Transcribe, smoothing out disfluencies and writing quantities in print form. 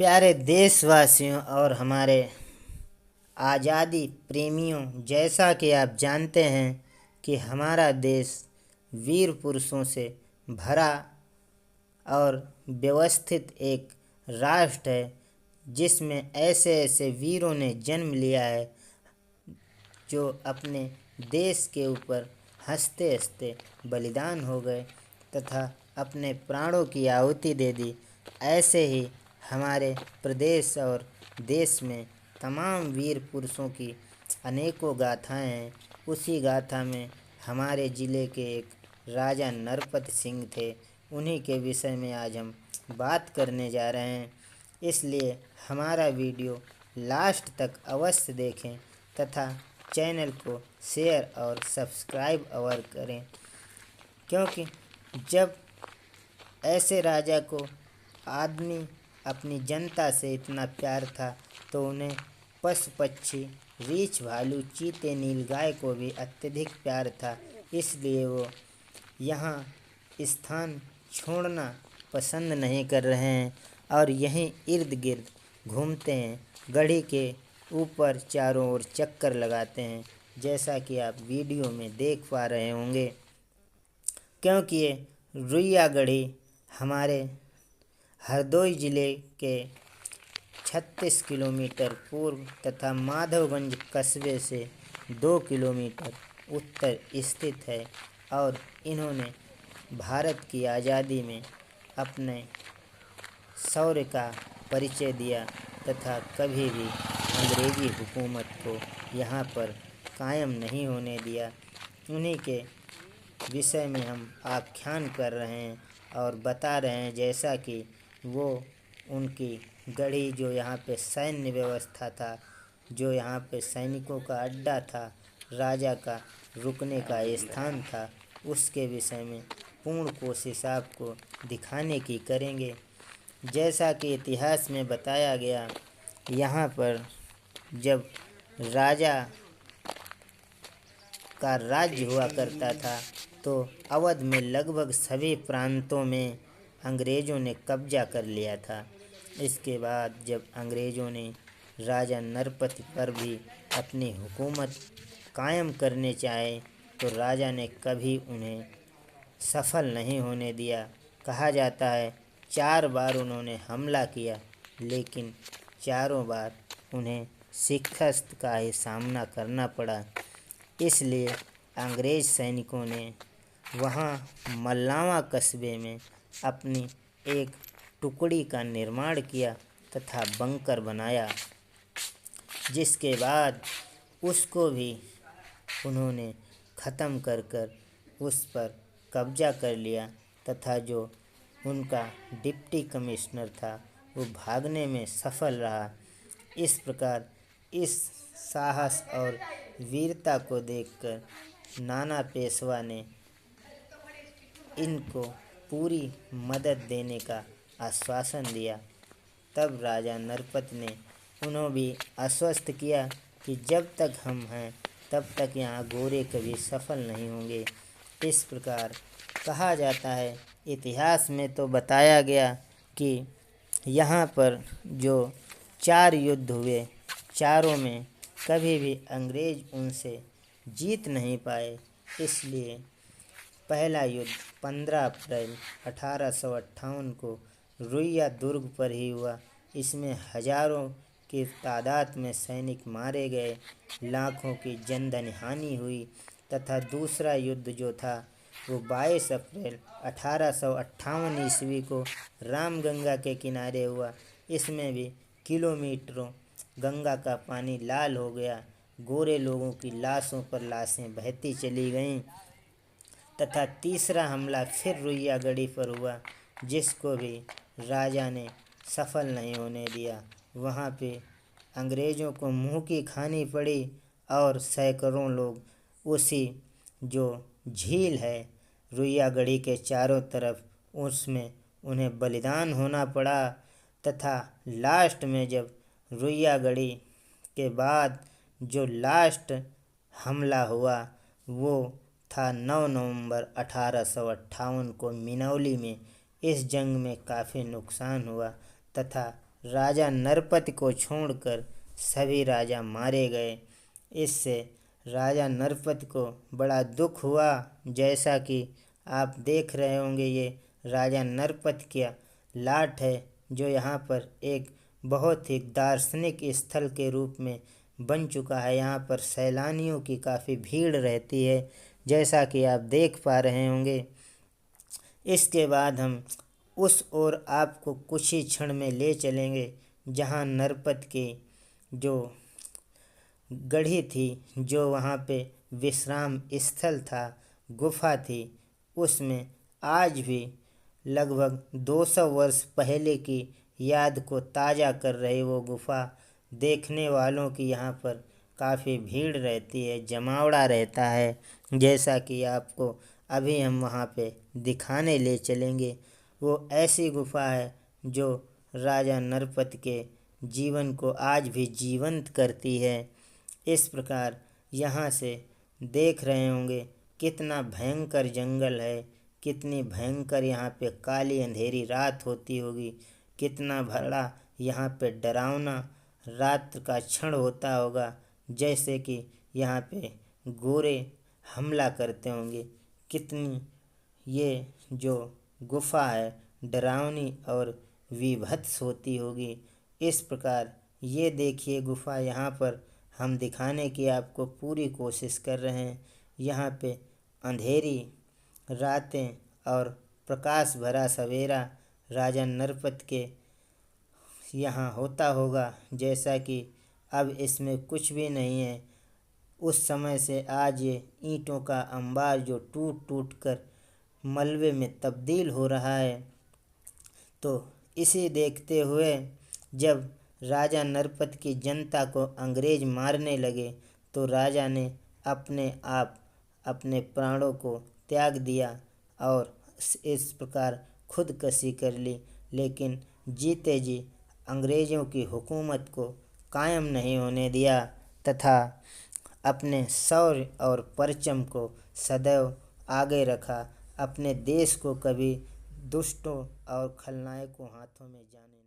प्यारे देशवासियों और हमारे आज़ादी प्रेमियों, जैसा कि आप जानते हैं कि हमारा देश वीर पुरुषों से भरा और व्यवस्थित एक राष्ट्र है, जिसमें ऐसे ऐसे वीरों ने जन्म लिया है जो अपने देश के ऊपर हंसते हंसते बलिदान हो गए तथा अपने प्राणों की आहुति दे दी। ऐसे ही हमारे प्रदेश और देश में तमाम वीर पुरुषों की अनेकों गाथाएं हैं। उसी गाथा में हमारे ज़िले के एक राजा नरपत सिंह थे, उन्हीं के विषय में आज हम बात करने जा रहे हैं। इसलिए हमारा वीडियो लास्ट तक अवश्य देखें तथा चैनल को शेयर और सब्सक्राइब अवर करें, क्योंकि जब ऐसे राजा को आदमी अपनी जनता से इतना प्यार था तो उन्हें पशु पक्षी, रीछ भालू, चीते, नीलगाय को भी अत्यधिक प्यार था। इसलिए वो यहाँ स्थान छोड़ना पसंद नहीं कर रहे हैं और यहीं इर्द गिर्द घूमते हैं, गढ़ी के ऊपर चारों ओर चक्कर लगाते हैं, जैसा कि आप वीडियो में देख पा रहे होंगे। क्योंकि ये रुइया गढ़ी हमारे हरदोई ज़िले के 36 किलोमीटर पूर्व तथा माधवगंज कस्बे से 2 किलोमीटर उत्तर स्थित है और इन्होंने भारत की आज़ादी में अपने शौर्य का परिचय दिया तथा कभी भी अंग्रेज़ी हुकूमत को यहाँ पर कायम नहीं होने दिया। उन्हीं के विषय में हम आख्यान कर रहे हैं और बता रहे हैं, जैसा कि वो उनकी गढ़ी जो यहाँ पे सैन्य व्यवस्था था, जो यहाँ पे सैनिकों का अड्डा था, राजा का रुकने का स्थान था, उसके विषय में पूर्ण कोशिश आपको दिखाने की करेंगे। जैसा कि इतिहास में बताया गया, यहाँ पर जब राजा का राज्य हुआ करता था तो अवध में लगभग सभी प्रांतों में अंग्रेज़ों ने कब्जा कर लिया था। इसके बाद जब अंग्रेज़ों ने राजा नरपति पर भी अपनी हुकूमत कायम करने चाहे तो राजा ने कभी उन्हें सफल नहीं होने दिया। कहा जाता है 4 बार उन्होंने हमला किया, लेकिन चारों बार उन्हें शिकस्त का ही सामना करना पड़ा। इसलिए अंग्रेज़ सैनिकों ने वहाँ मल्लावा कस्बे में अपनी एक टुकड़ी का निर्माण किया तथा बंकर बनाया, जिसके बाद उसको भी उन्होंने ख़त्म कर उस पर कब्जा कर लिया तथा जो उनका डिप्टी कमिश्नर था वो भागने में सफल रहा। इस प्रकार इस साहस और वीरता को देखकर नाना पेशवा ने इनको पूरी मदद देने का आश्वासन दिया। तब राजा नरपत ने उन्हें भी आश्वस्त किया कि जब तक हम हैं तब तक यहाँ गोरे कभी सफल नहीं होंगे। इस प्रकार कहा जाता है, इतिहास में तो बताया गया कि यहाँ पर जो 4 युद्ध हुए, चारों में कभी भी अंग्रेज़ उनसे जीत नहीं पाए। इसलिए पहला युद्ध 15 अप्रैल 1858 को रुइया दुर्ग पर ही हुआ। इसमें हज़ारों की तादाद में सैनिक मारे गए, लाखों की जनधन हानि हुई तथा दूसरा युद्ध जो था वो 22 अप्रैल 1858 ईस्वी को रामगंगा के किनारे हुआ। इसमें भी किलोमीटरों गंगा का पानी लाल हो गया, गोरे लोगों की लाशों पर लाशें बहती चली गईं तथा तीसरा हमला फिर रुइया गढ़ी पर हुआ, जिसको भी राजा ने सफल नहीं होने दिया। वहाँ पे अंग्रेज़ों को मुँह की खानी पड़ी और सैकड़ों लोग उसी जो झील है रुइया गढ़ी के चारों तरफ, उसमें उन्हें बलिदान होना पड़ा तथा लास्ट में जब रुइया गढ़ी के बाद जो लास्ट हमला हुआ वो था 9 नवंबर 1858 को मिनौली में। इस जंग में काफ़ी नुकसान हुआ तथा राजा नरपति को छोड़कर सभी राजा मारे गए। इससे राजा नरपति को बड़ा दुख हुआ। जैसा कि आप देख रहे होंगे, ये राजा नरपति का लाट है, जो यहाँ पर एक बहुत ही दार्शनिक स्थल के रूप में बन चुका है। यहाँ पर सैलानियों की काफ़ी भीड़ रहती है, जैसा कि आप देख पा रहे होंगे। इसके बाद हम उस ओर आपको कुछ ही क्षण में ले चलेंगे, जहाँ नरपत की जो गढ़ी थी, जो वहाँ पे विश्राम स्थल था, गुफा थी, उसमें आज भी लगभग 200 वर्ष पहले की याद को ताज़ा कर रही वो गुफा देखने वालों की यहाँ पर काफ़ी भीड़ रहती है, जमावड़ा रहता है। जैसा कि आपको अभी हम वहाँ पे दिखाने ले चलेंगे। वो ऐसी गुफा है जो राजा नरपत के जीवन को आज भी जीवंत करती है। इस प्रकार यहाँ से देख रहे होंगे कितना भयंकर जंगल है, कितनी भयंकर यहाँ पे काली अंधेरी रात होती होगी, कितना बड़ा यहाँ पे डरावना रात का क्षण होता होगा, जैसे कि यहाँ पे गोरे हमला करते होंगे। कितनी ये जो गुफा है डरावनी और विभत्स होती होगी। इस प्रकार ये देखिए गुफा, यहाँ पर हम दिखाने की आपको पूरी कोशिश कर रहे हैं। यहाँ पे अंधेरी रातें और प्रकाश भरा सवेरा राजा नरपत के यहाँ होता होगा, जैसा कि अब इसमें कुछ भी नहीं है। उस समय से आज ये ईंटों का अंबार जो टूट टूट कर मलबे में तब्दील हो रहा है। तो इसे देखते हुए जब राजा नरपत की जनता को अंग्रेज मारने लगे, तो राजा ने अपने आप अपने प्राणों को त्याग दिया और इस प्रकार खुदकशी कर ली। लेकिन जीते जी अंग्रेज़ों की हुकूमत को कायम नहीं होने दिया, तथा अपने शौर्य और परचम को सदैव आगे रखा। अपने देश को कभी दुष्टों और खलनायकों हाथों में जाने